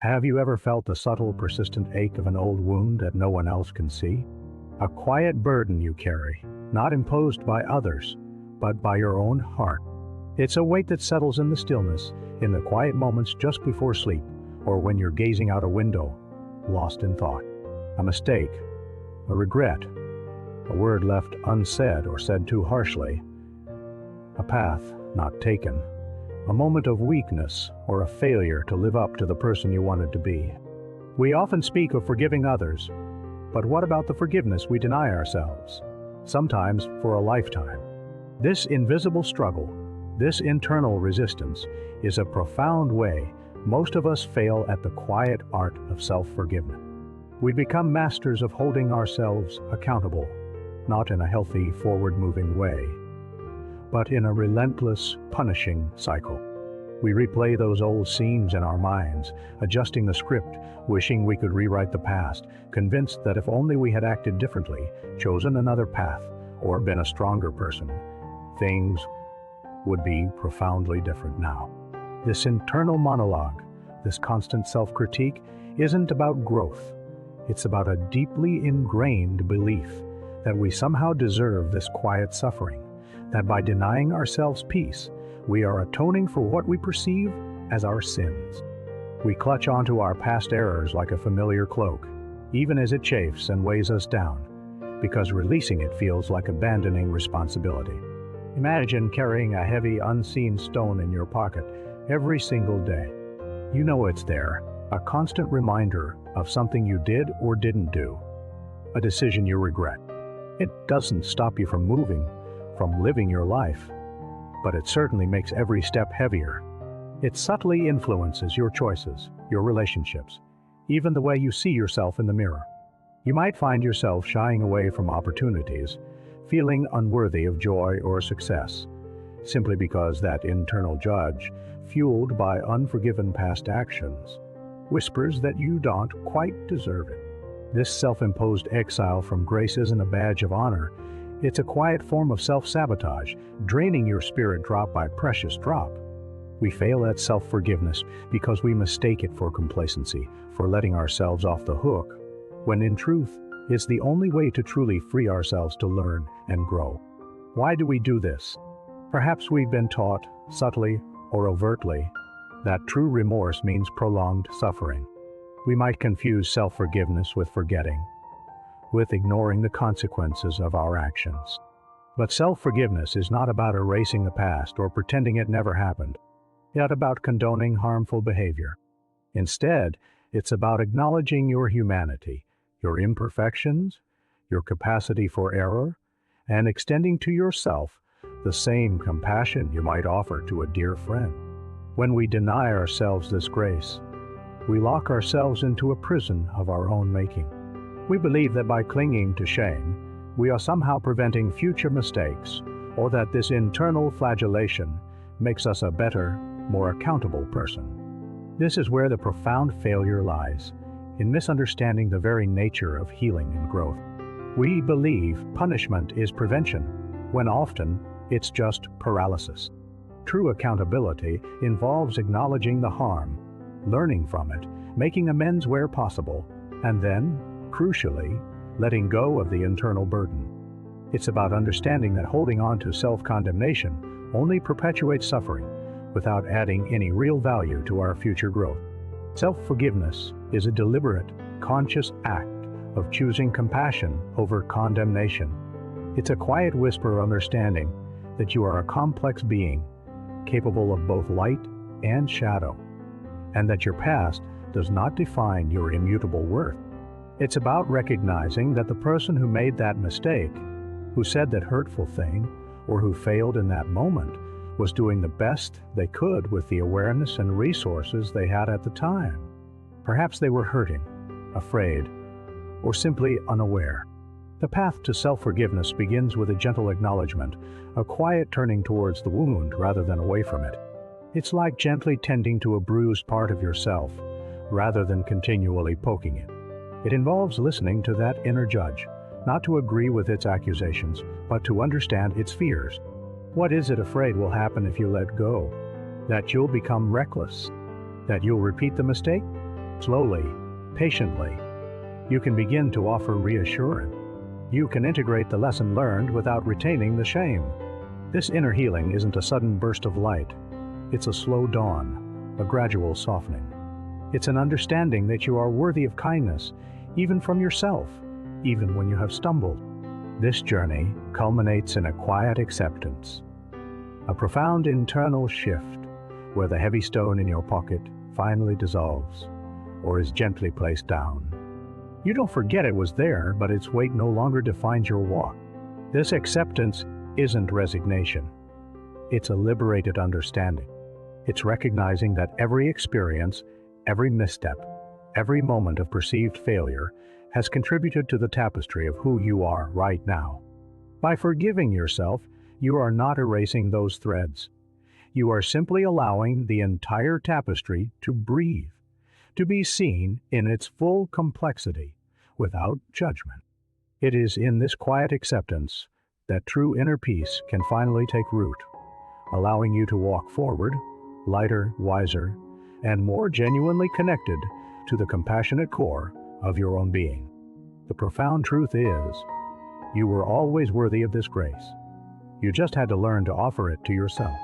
Have you ever felt the subtle, persistent ache of an old wound that no one else can see? A quiet burden you carry, not imposed by others, but by your own heart. It's a weight that settles in the stillness, in the quiet moments just before sleep, or when you're gazing out a window, lost in thought. A mistake, a regret, a word left unsaid or said too harshly, a path not taken, a moment of weakness or a failure to live up to the person you wanted to be. We often speak of forgiving others, but what about the forgiveness we deny ourselves, sometimes for a lifetime? This invisible struggle, this internal resistance, is a profound way most of us fail at the quiet art of self-forgiveness. We become masters of holding ourselves accountable, not in a healthy, forward-moving way, but in a relentless, punishing cycle. We replay those old scenes in our minds, adjusting the script, wishing we could rewrite the past, convinced that if only we had acted differently, chosen another path, or been a stronger person, things would be profoundly different now. This internal monologue, this constant self-critique, isn't about growth. It's about a deeply ingrained belief that we somehow deserve this quiet suffering, that by denying ourselves peace, we are atoning for what we perceive as our sins. We clutch onto our past errors like a familiar cloak, even as it chafes and weighs us down, because releasing it feels like abandoning responsibility. Imagine carrying a heavy, unseen stone in your pocket every single day. You know it's there, a constant reminder of something you did or didn't do, a decision you regret. It doesn't stop you from moving, from living your life, but it certainly makes every step heavier. It subtly influences your choices, your relationships, even the way you see yourself in the mirror. You might find yourself shying away from opportunities, feeling unworthy of joy or success, simply because that internal judge, fueled by unforgiven past actions, whispers that you don't quite deserve it. This self-imposed exile from grace isn't a badge of honor. It's a quiet form of self-sabotage, draining your spirit drop by precious drop. We fail at self-forgiveness because we mistake it for complacency, for letting ourselves off the hook, when in truth, it's the only way to truly free ourselves to learn and grow. Why do we do this? Perhaps we've been taught, subtly or overtly, that true remorse means prolonged suffering. We might confuse self-forgiveness with forgetting, with ignoring the consequences of our actions. But self-forgiveness is not about erasing the past or pretending it never happened, yet about condoning harmful behavior. Instead, it's about acknowledging your humanity, your imperfections, your capacity for error, and extending to yourself the same compassion you might offer to a dear friend. When we deny ourselves this grace, we lock ourselves into a prison of our own making. We believe that by clinging to shame, we are somehow preventing future mistakes, or that this internal flagellation makes us a better, more accountable person. This is where the profound failure lies, in misunderstanding the very nature of healing and growth. We believe punishment is prevention, when often it's just paralysis. True accountability involves acknowledging the harm, learning from it, making amends where possible, and then, crucially, letting go of the internal burden. It's about understanding that holding on to self-condemnation only perpetuates suffering without adding any real value to our future growth. Self-forgiveness is a deliberate, conscious act of choosing compassion over condemnation. It's a quiet whisper of understanding that you are a complex being, capable of both light and shadow, and that your past does not define your immutable worth. It's about recognizing that the person who made that mistake, who said that hurtful thing, or who failed in that moment, was doing the best they could with the awareness and resources they had at the time. Perhaps they were hurting, afraid, or simply unaware. The path to self-forgiveness begins with a gentle acknowledgement, a quiet turning towards the wound rather than away from it. It's like gently tending to a bruised part of yourself, rather than continually poking it. It involves listening to that inner judge, not to agree with its accusations, but to understand its fears. What is it afraid will happen if you let go? That you'll become reckless? That you'll repeat the mistake? Slowly, patiently, you can begin to offer reassurance. You can integrate the lesson learned without retaining the shame. This inner healing isn't a sudden burst of light. It's a slow dawn, a gradual softening. It's an understanding that you are worthy of kindness, even from yourself, even when you have stumbled. This journey culminates in a quiet acceptance, a profound internal shift where the heavy stone in your pocket finally dissolves or is gently placed down. You don't forget it was there, but its weight no longer defines your walk. This acceptance isn't resignation. It's a liberated understanding. It's recognizing that every experience, every misstep, every moment of perceived failure has contributed to the tapestry of who you are right now. By forgiving yourself, you are not erasing those threads. You are simply allowing the entire tapestry to breathe, to be seen in its full complexity, without judgment. It is in this quiet acceptance that true inner peace can finally take root, allowing you to walk forward, lighter, wiser, and more genuinely connected to the compassionate core of your own being. The profound truth is, you were always worthy of this grace. You just had to learn to offer it to yourself.